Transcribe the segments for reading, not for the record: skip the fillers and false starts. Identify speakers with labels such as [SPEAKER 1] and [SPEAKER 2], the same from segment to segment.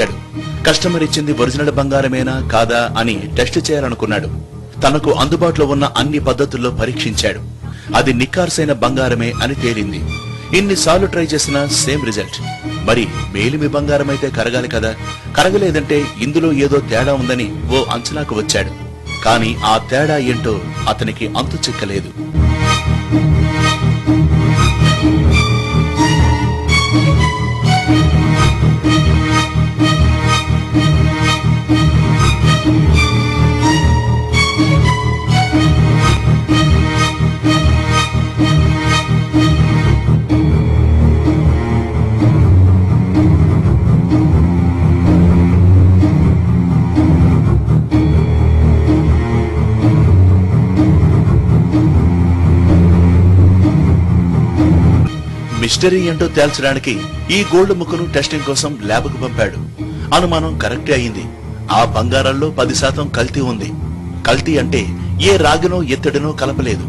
[SPEAKER 1] ఆశ్చర్యపోయాడు. కస్టమర్ ఇచ్చింది ఒరిజినల్ బంగారమేనా కాదా అని టెస్ట్ చేయాలనుకున్నాడు. తనకు అందుబాటులో ఉన్న అన్ని పద్ధతుల్లో పరీక్షించాడు. అది నిక్కార్సైన బంగారమే అని తేలింది. ఇన్నిసార్లు ట్రై చేసినా సేమ్ రిజల్ట్. మరి మేలిమి బంగారం అయితే కరగాలి కదా, కరగలేదంటే ఇందులో ఏదో తేడా ఉందని ఓ అంచనాకు వచ్చాడు. కానీ ఆ తేడా ఏంటో అతనికి అంతు చిక్కలేదు. మిస్టరీ ఏంటో తేల్చడానికి ఈ గోల్డ్ ముక్కను టెస్టింగ్ కోసం ల్యాబ్కు పంపాడు. అనుమానం కరెక్టే అయింది. ఆ బంగారంలో 10% కల్తీ ఉంది. కల్తీ అంటే ఏ రాగినో ఎత్తడినో కలపలేదు.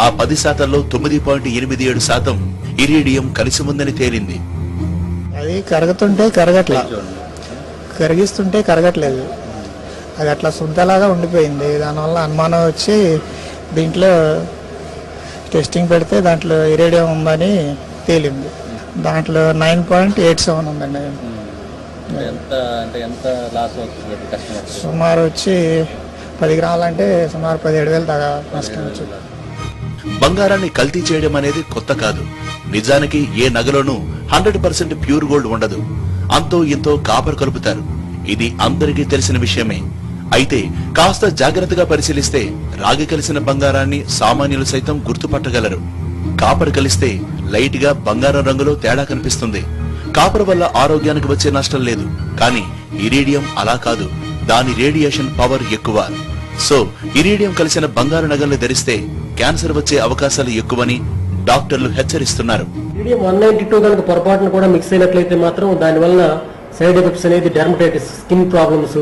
[SPEAKER 1] ఆ 10%లో 9.87% ఇరీడియం కలిసి ఉందని తేలింది.
[SPEAKER 2] అది కరుగుతుంటే కరగట్లేదు, కరిగిస్తుంటే కరగట్లేదు. అది అట్లా సుంతలాగా ఉండిపోయింది. దానివల్ల అనుమానం వచ్చి దీంట్లో టెస్టింగ్ పెడితే దాంట్లో ఇరీడియం ఉందని తేలింది. దాంట్లో 9.87 ఉందండి. సుమారు వచ్చి 10 గ్రాములంటే సుమారు 17,000 దాకా నష్టం వచ్చింది.
[SPEAKER 1] బంగారాన్ని కల్తీ చేయడం అనేది కొత్త కాదు. నిజానికి ఏ నగలోనూ 100% ప్యూర్ గోల్డ్ ఉండదు. అంతో ఇంతో కాపర్ కలుపుతారు. ఇది అందరికీ తెలిసిన విషయమే. అయితే కాస్త జాగ్రత్తగా పరిశీలిస్తే రాగి కలిసిన బంగారాన్ని సామాన్యులు సైతం గుర్తుపట్టగలరు. కాపర్ కలిస్తే లైట్ గా బంగారం రంగులో తేడా కనిపిస్తుంది. కాపర్ వల్ల ఆరోగ్యానికి వచ్చే నష్టం లేదు. కానీ ఇరీడియం అలా కాదు. దాని రేడియేషన్ పవర్ ఎక్కువ. సో ఇరీడియం కలిసిన బంగారు నగల్ని ధరిస్తే క్యాన్సర్ వచ్చే అవకాశాలు ఎక్కువని డాక్టర్లు హెచ్చరిస్తున్నారు.
[SPEAKER 3] ఇరీడియం 192 కనుక పొరపాటున కూడా మిక్స్ అయినట్లయితే మాత్రం దాని వల్ల సైడ్ ఎఫెక్ట్స్ అనేది డెర్మటైటిస్, స్కిన్ ప్రాబ్లమ్స్,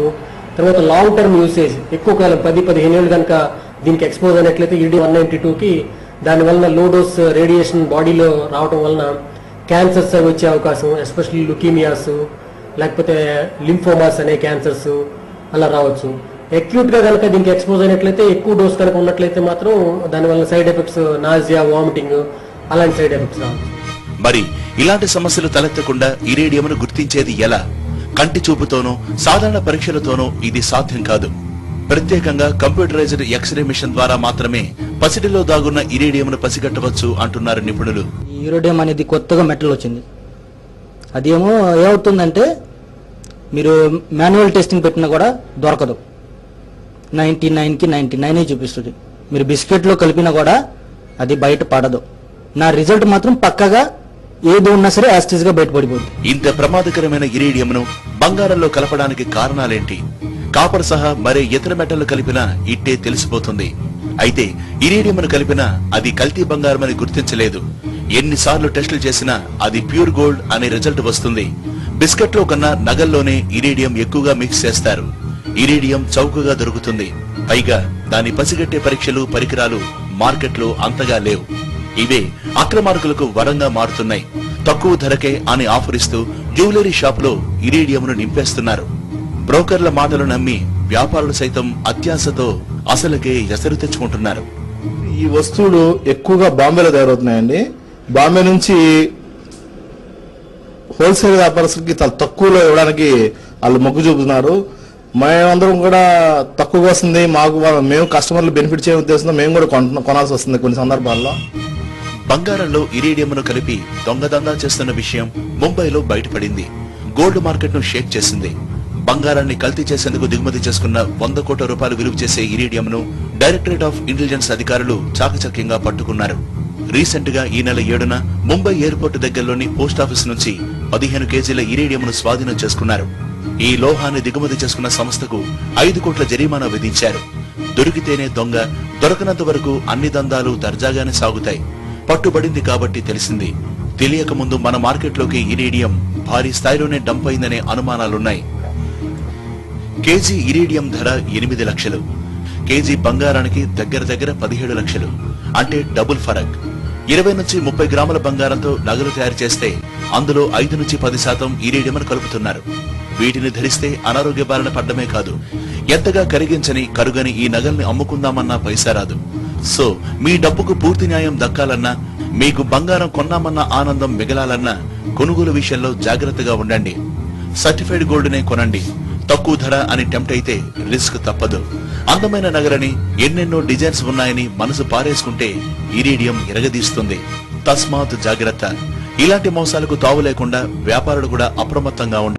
[SPEAKER 3] తర్వాత లాంగ్ టర్మ్ యూసేజ్ ఎక్కువ కాలం 10-15 ఏళ్ళు కనుక దీనికి ఎక్స్పోజ్ అయినట్లయితే ఇరీడియం 192కి దాని వలన లో డోస్ రేడియేషన్ బాడీలో రావడం వలన క్యాన్సర్స్ అవి వచ్చే అవకాశం, ఎస్పెషల్లీ లుకీమియాస్ లేకపోతే లింఫోమాస్ అనే క్యాన్సర్స్ అలా రావచ్చు. అక్యూట్ గా కనుక దీనికి ఎక్స్పోజ్ అయినట్లయితే ఎక్కువ డోస్ కనుక ఉన్నట్లయితే మాత్రం దానివల్ల సైడ్ ఎఫెక్ట్స్ నాజియా, వామిటింగ్ అలాంటి సైడ్ ఎఫెక్ట్స్ రావచ్చు.
[SPEAKER 1] మరి ఇలాంటి సమస్యలు తలెత్తకుండా ఇరీడియంను గుర్తించేది ఎలా? కంటి చూపుతోనో సాధారణ పరీక్షలతోనో ఇది సాధ్యం కాదు. ప్రత్యేకంగా కంప్యూటరైజ్డ్ ఎక్స్రే మిషన్ ద్వారా మాత్రమే పసిడిలో దాగున్న ఇరీడియంను పసిగట్టవచ్చు అంటున్నారు నిపుణులు.
[SPEAKER 4] ఇరీడియం అనేది కొత్తగా మెటల్ వచ్చింది. అదేమో ఏమవుతుందంటే మీరు మాన్యువల్ టెస్టింగ్ పెట్టినా కూడా దొరకదు. 99కి 99 చూపిస్తుంది. మీరు బిస్కెట్లో కలిపినా కూడా అది బయట పడదు. నా రిజల్ట్ మాత్రం పక్కగా ఏది ఉన్నా సరే యాస్టిస్ గా బయటపడిపోతుంది.
[SPEAKER 1] ఇంత ప్రమాదకరమైన ఇరీడియంను బంగారంలో కలపడానికి కారణాలేంటి? కాపర్ సహా మరే ఇతర మెటల్ కలిపినా ఇట్టే తెలిసిపోతుంది. అయితే ఇరీడియంను కలిపినా అది కల్తీ బంగారమని గుర్తించలేదు. ఎన్నిసార్లు టెస్టులు చేసినా అది ప్యూర్ గోల్డ్ అనే రిజల్ట్ వస్తుంది. బిస్కెట్ లో కన్నా నగల్లోనే ఇరీడియం ఎక్కువగా మిక్స్ చేస్తారు. ఇరీడియం చౌకగా దొరుకుతుంది. పైగా దాని పసిగట్టే పరీక్షలు, పరికరాలు మార్కెట్లో అంతగా లేవు. ఇవే అక్రమార్కులకు వరంగా మారుతున్నాయి. తక్కువ ధరకే అని ఆఫర్ ఇస్తూ జ్యువెలరీ షాప్ లో ఇరీడియంను నింపేస్తున్నారు. బ్రోకర్ల మాటలు నమ్మి వ్యాపారులు సైతం అత్యాశతో అసలుకే ఎసరు తెచ్చుకుంటున్నారు.
[SPEAKER 5] ఈ వస్తువులు ఎక్కువగా బాంబేలో తయారవుతున్నాయండి. బాంబే నుంచి హోల్సేల్ వ్యాపారస్తులకి చాలా తక్కువలో ఇవ్వడానికి వాళ్ళు మొగ్గు చూపుతున్నారు. మేమందరం కూడా తక్కువగా వస్తుంది, మేము కస్టమర్లు బెనిఫిట్ చేయ ఉద్దేశంతో మేము కూడా కొనాల్సి వస్తుంది కొన్ని సందర్భాల్లో.
[SPEAKER 1] బంగారంలో ఇరీడియంను కలిపి దొంగదందా చేస్తున్న విషయం ముంబైలో బయటపడింది. గోల్డ్ మార్కెట్ ను షేక్ చేసింది. బంగారాన్ని కల్తీ చేసేందుకు దిగుమతి చేసుకున్న 100 కోట్ల రూపాయలు విలువ చేసే ఇరీడియంను డైరెక్టరేట్ ఆఫ్ ఇంటెలిజెన్స్ అధికారులు చాకచక్యంగా పట్టుకున్నారు. రీసెంట్ గా ఈ నెల 7న ముంబై ఎయిర్పోర్ట్ దగ్గరలోని పోస్టాఫీస్ నుంచి 15 కేజీల ఇరీడియంను స్వాధీనం చేసుకున్నారు. ఈ లోహాన్ని దిగుమతి చేసుకున్న సంస్థకు 5 కోట్ల జరిమానా విధించారు. దొరికితేనే దొంగ, దొరకనంత వరకు అన్ని దందాలు దర్జాగానే సాగుతాయి. పట్టుబడింది కాబట్టి తెలిసింది. తెలియక ముందు మన మార్కెట్లోకి ఇరీడియం భారీ స్థాయిలోనే డంప్ అయిందనే అనుమానాలున్నాయి. కేజీ ఇరీడియం ధర 8 లక్షలు. కేజీ బంగారానికి దగ్గర 17 లక్షలు. అంటే డబుల్ ఫరక్. 20 నుంచి 30 గ్రాముల బంగారంతో నగలు తయారు చేస్తే అందులో 5 నుంచి 10% ఇరీడియం కలుపుతున్నారు. వీటిని ధరిస్తే అనారోగ్య బారిన పడ్డమే కాదు, ఎంతగా కరిగించని కరుగని ఈ నగల్ని అమ్ముకుందామన్నా పైసా రాదు. సో మీ డబ్బుకు పూర్తి న్యాయం దక్కాలన్నా, మీకు బంగారం కొన్నామన్న ఆనందం మిగలాలన్నా కొనుగోలు విషయంలో జాగ్రత్తగా ఉండండి. సర్టిఫైడ్ గోల్డ్ నే కొనండి. తక్కువ ధర అని టెంప్ట్ అయితే రిస్క్ తప్పదు. అందమైన నగలని, ఎన్నెన్నో డిజైన్స్ ఉన్నాయని మనసు పారేసుకుంటే ఇరీడియం ఎరగదీస్తుంది. తస్మాత్ జాగ్రత్త. ఇలాంటి మోసాలకు తావు లేకుండా వ్యాపారులు కూడా అప్రమత్తంగా ఉండాలి.